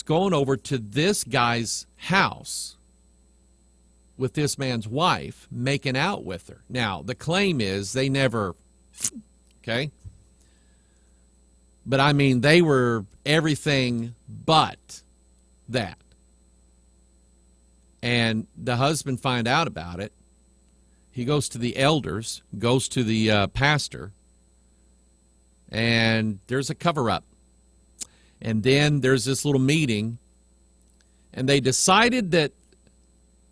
was going over to this guy's house with this man's wife, making out with her. Now, the claim is they never, okay? But, I mean, they were everything but that. And the husband find out about it. He goes to the elders, goes to the pastor, and there's a cover-up. And then there's this little meeting, and they decided that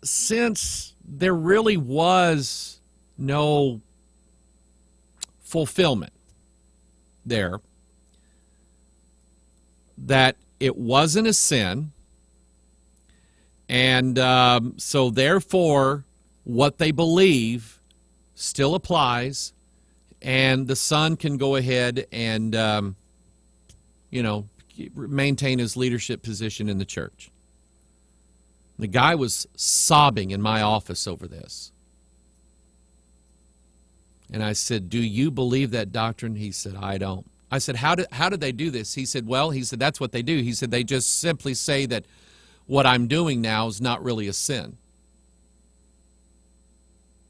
since there really was no fulfillment there, that it wasn't a sin, and so therefore what they believe still applies, and the son can go ahead and, maintain his leadership position in the church. The guy was sobbing in my office over this. And I said, "Do you believe that doctrine?" He said, "I don't." I said, how did they do this? He said, "Well," he said, "that's what they do." He said, "They just simply say that what I'm doing now is not really a sin."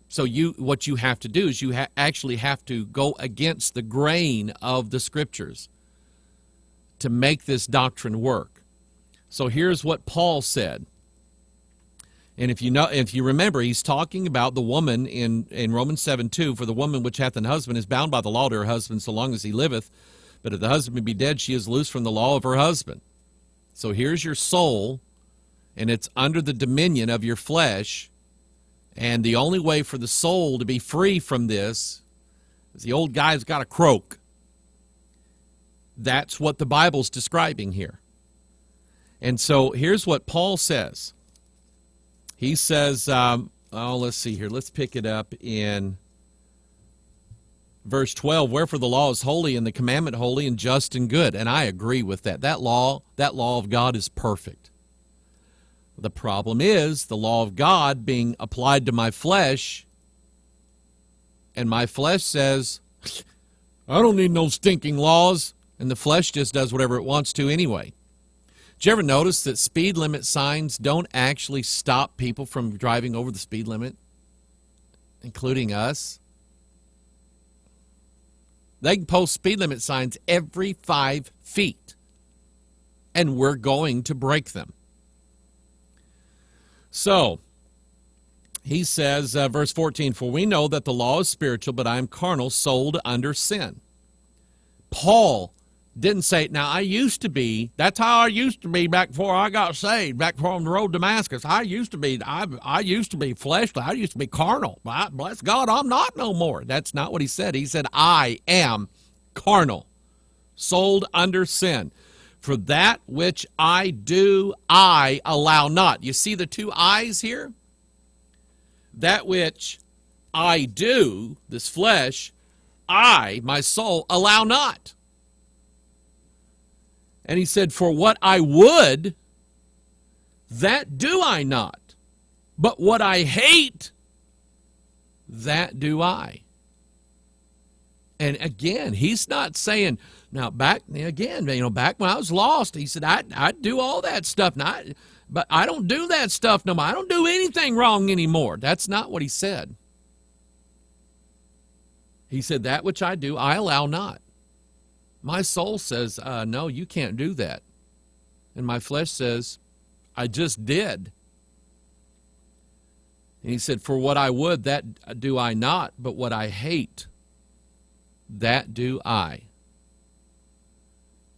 So what you have to do is you actually have to go against the grain of the Scriptures to make this doctrine work. So here's what Paul said. And if you remember, he's talking about the woman in Romans 7:2, "For the woman which hath an husband is bound by the law to her husband so long as he liveth. But if the husband be dead, she is loose from the law of her husband." So here's your soul, and it's under the dominion of your flesh. And the only way for the soul to be free from this is the old guy's got to croak. That's what the Bible's describing here. And so here's what Paul says. He says, let's see here. Let's pick it up in verse 12. "Wherefore the law is holy, and the commandment holy and just and good." And I agree with that. That law of God is perfect. The problem is the law of God being applied to my flesh, and my flesh says, "I don't need no stinking laws," and the flesh just does whatever it wants to anyway. Did you ever notice that speed limit signs don't actually stop people from driving over the speed limit, including us? They can post speed limit signs every 5 feet, and we're going to break them. So, he says, verse 14, "For we know that the law is spiritual, but I am carnal, sold under sin." Paul didn't say, now I used to be, that's how I used to be back before I got saved, back from the road to Damascus. I used to be fleshly. I used to be carnal. Bless God, I'm not no more. That's not what he said. He said, I am carnal, sold under sin. For that which I do, I allow not. You see the two I's here? That which I do, this flesh, I, my soul, allow not. And he said, for what I would, that do I not. But what I hate, that do I. And again, he's not saying, now back when I was lost, he said, I'd do all that stuff. But I don't do that stuff no more. I don't do anything wrong anymore. That's not what he said. He said, that which I do, I allow not. My soul says, no, you can't do that. And my flesh says, I just did. And he said, for what I would, that do I not, but what I hate, that do I.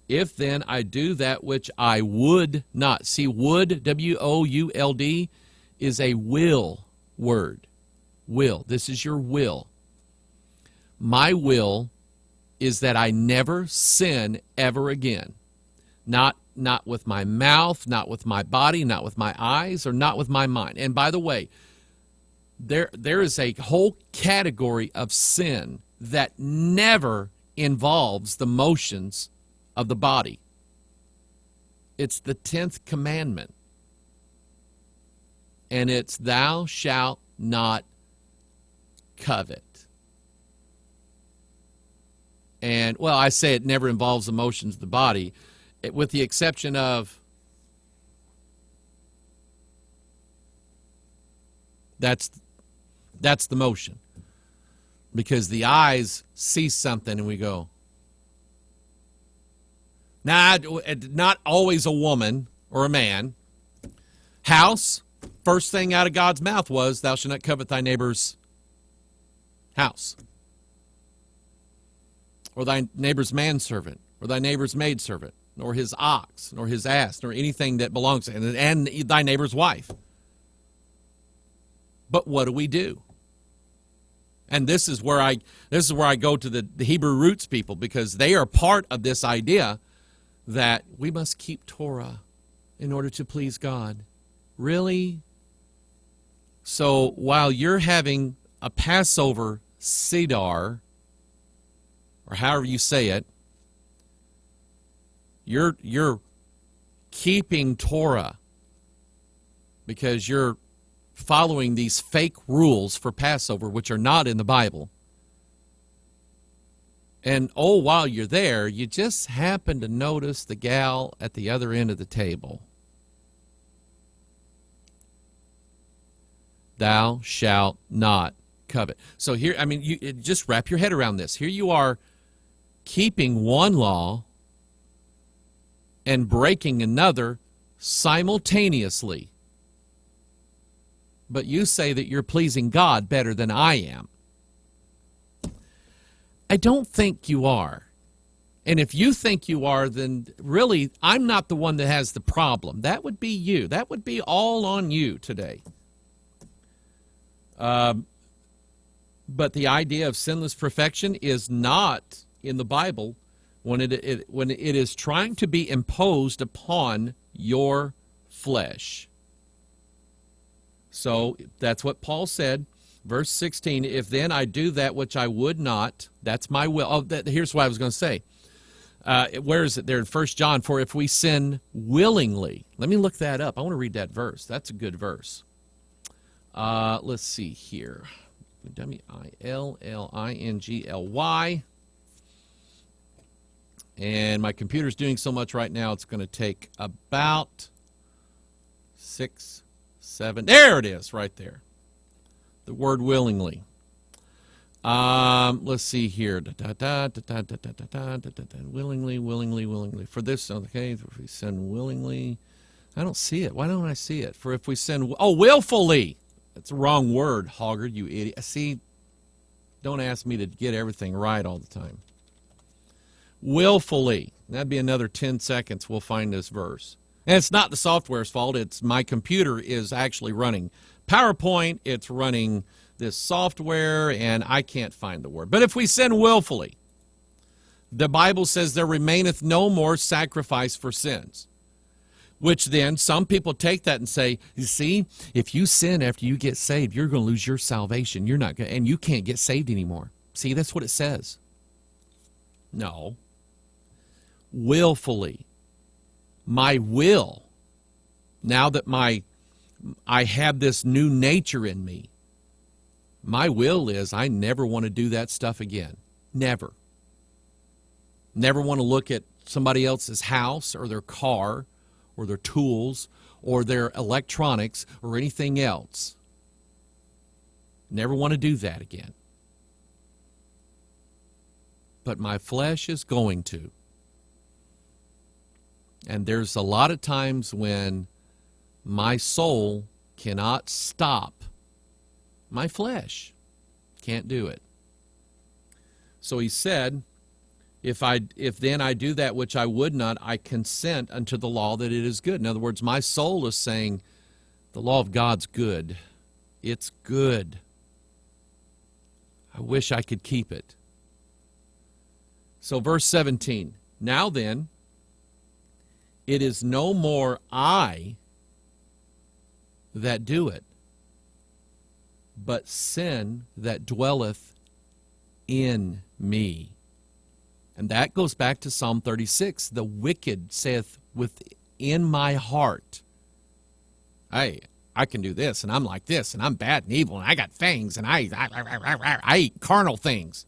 If then I do that which I would not. See, would, W-O-U-L-D, is a will word. Will. This is your will. My will is that I never sin ever again. Not with my mouth, not with my body, not with my eyes, or not with my mind. And by the way, there is a whole category of sin that never involves the motions of the body. It's the 10th commandment. And it's thou shalt not covet. And, well, I say it never involves the motions of the body, with the exception of That's the motion. Because the eyes see something and we go. Now, not always a woman or a man. House, first thing out of God's mouth was, thou shalt not covet thy neighbor's house. Or thy neighbor's manservant, or thy neighbor's maidservant, nor his ox, nor his ass, nor anything that belongs to him, and thy neighbor's wife. But what do we do? And this is where I go to the Hebrew roots people, because they are part of this idea that we must keep Torah in order to please God. Really? So while you're having a Passover Seder, or however you say it, you're keeping Torah because you're following these fake rules for Passover, which are not in the Bible. And while you're there, you just happen to notice the gal at the other end of the table. Thou shalt not covet. So here, you just wrap your head around this. Here you are keeping one law and breaking another simultaneously. But you say that you're pleasing God better than I am. I don't think you are. And if you think you are, then really, I'm not the one that has the problem. That would be you. That would be all on you today. But the idea of sinless perfection is not in the Bible when it is trying to be imposed upon your flesh. So that's what Paul said. Verse 16, if then I do that which I would not, that's my will. Here's what I was going to say. Where is it there in 1 John? For if we sin willingly. Let me look that up. I want to read that verse. That's a good verse. Let's see here. Willingly. And my computer's doing so much right now, it's going to take about 6, 7. There it is, right there. The word willingly. Let's see here. Willingly. For this, okay, if we sin willingly. I don't see it. Why don't I see it? For if we sin, willfully. That's the wrong word, Hoggard, you idiot. See, don't ask me to get everything right all the time. Willfully. That'd be another 10 seconds. We'll find this verse. And it's not the software's fault. It's my computer is actually running PowerPoint. It's running this software, and I can't find the word. But if we sin willfully, the Bible says there remaineth no more sacrifice for sins. Which then some people take that and say, you see, if you sin after you get saved, you're going to lose your salvation. You're not going, and you can't get saved anymore. See, that's what it says. No. Willfully. My will, now that I have this new nature in me, my will is I never want to do that stuff again. Never. Never want to look at somebody else's house or their car or their tools or their electronics or anything else. Never want to do that again. But my flesh is going to. And there's a lot of times when my soul cannot stop my flesh. Can't do it. So he said, if then I do that which I would not, I consent unto the law that it is good. In other words, my soul is saying, the law of God's good. It's good. I wish I could keep it. So verse 17, now then, it is no more I that do it, but sin that dwelleth in me. And that goes back to Psalm 36. The wicked saith within my heart, I can do this, and I'm like this, and I'm bad and evil, and I got fangs, and I eat carnal things.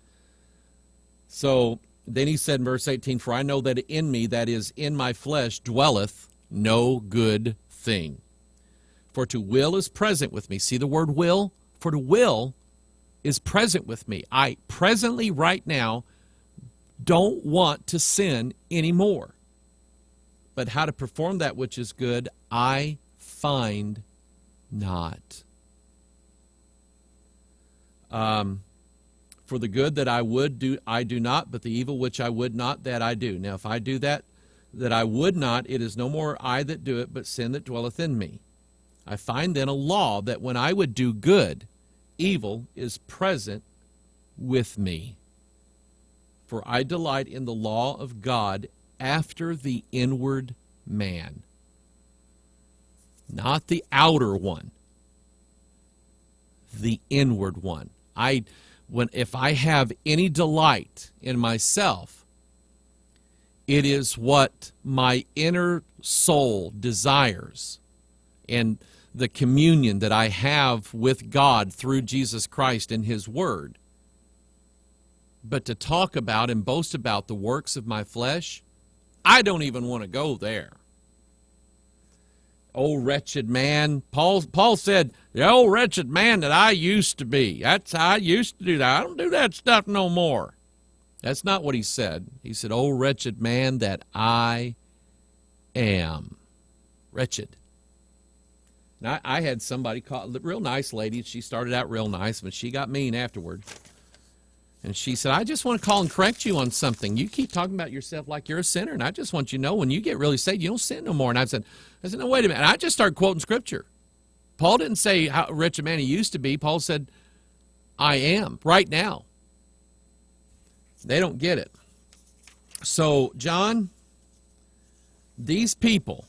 So then he said in verse 18, for I know that in me, that is in my flesh, dwelleth no good thing. For to will is present with me. See the word will? For to will is present with me. I presently, right now, don't want to sin anymore. But how to perform that which is good, I find not. For the good that I would do, I do not, but the evil which I would not, that I do. Now, if I do that I would not, it is no more I that do it, but sin that dwelleth in me. I find then a law that when I would do good, evil is present with me. For I delight in the law of God after the inward man. Not the outer one. The inward one. If I have any delight in myself, it is what my inner soul desires, and the communion that I have with God through Jesus Christ and His Word. But to talk about and boast about the works of my flesh, I don't even want to go there. Oh, wretched man. Paul said, the old wretched man that I used to be. That's how I used to do that. I don't do that stuff no more. That's not what he said. He said, oh, wretched man that I am. Wretched. Now, I had somebody call, a real nice lady. She started out real nice, but she got mean afterward. And she said, I just want to call and correct you on something. You keep talking about yourself like you're a sinner, and I just want you to know when you get really saved, you don't sin no more. And I said, no, wait a minute. And I just started quoting Scripture. Paul didn't say how rich a man he used to be. Paul said, I am, right now. They don't get it. So, John, these people,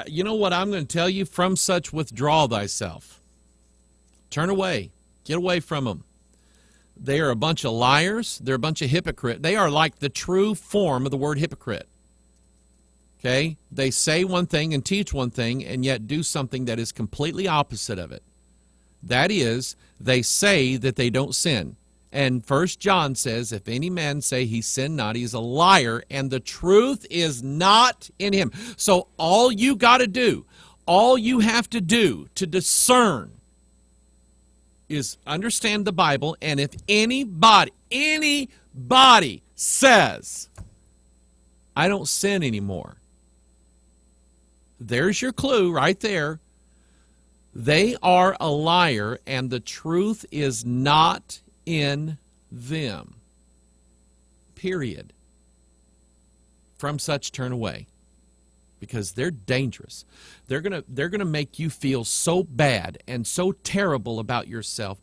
you know what I'm going to tell you? From such withdraw thyself. Turn away. Get away from them. They are a bunch of liars. They're a bunch of hypocrites. They are like the true form of the word hypocrite. Okay? They say one thing and teach one thing and yet do something that is completely opposite of it. That is, they say that they don't sin. And 1 John says, if any man say he sinned not, he is a liar, and the truth is not in him. So all you got to do, all you have to do to discern is understand the Bible, and if anybody says, I don't sin anymore, there's your clue right there. They are a liar, and the truth is not in them. Period. From such turn away, because they're dangerous. They're gonna make you feel so bad and so terrible about yourself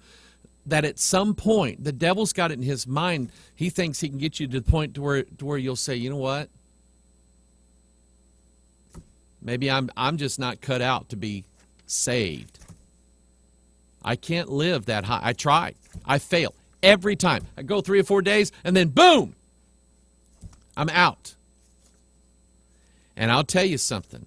that at some point the devil's got it in his mind. He thinks he can get you to the point to where you'll say, you know what? Maybe I'm just not cut out to be saved. I can't live that high. I tried. I fail every time. I go 3 or 4 days, and then boom, I'm out. And I'll tell you something.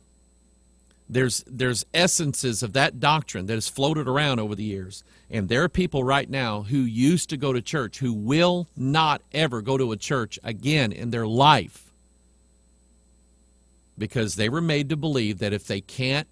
There's essences of that doctrine that has floated around over the years. And there are people right now who used to go to church who will not ever go to a church again in their life, because they were made to believe that if they can't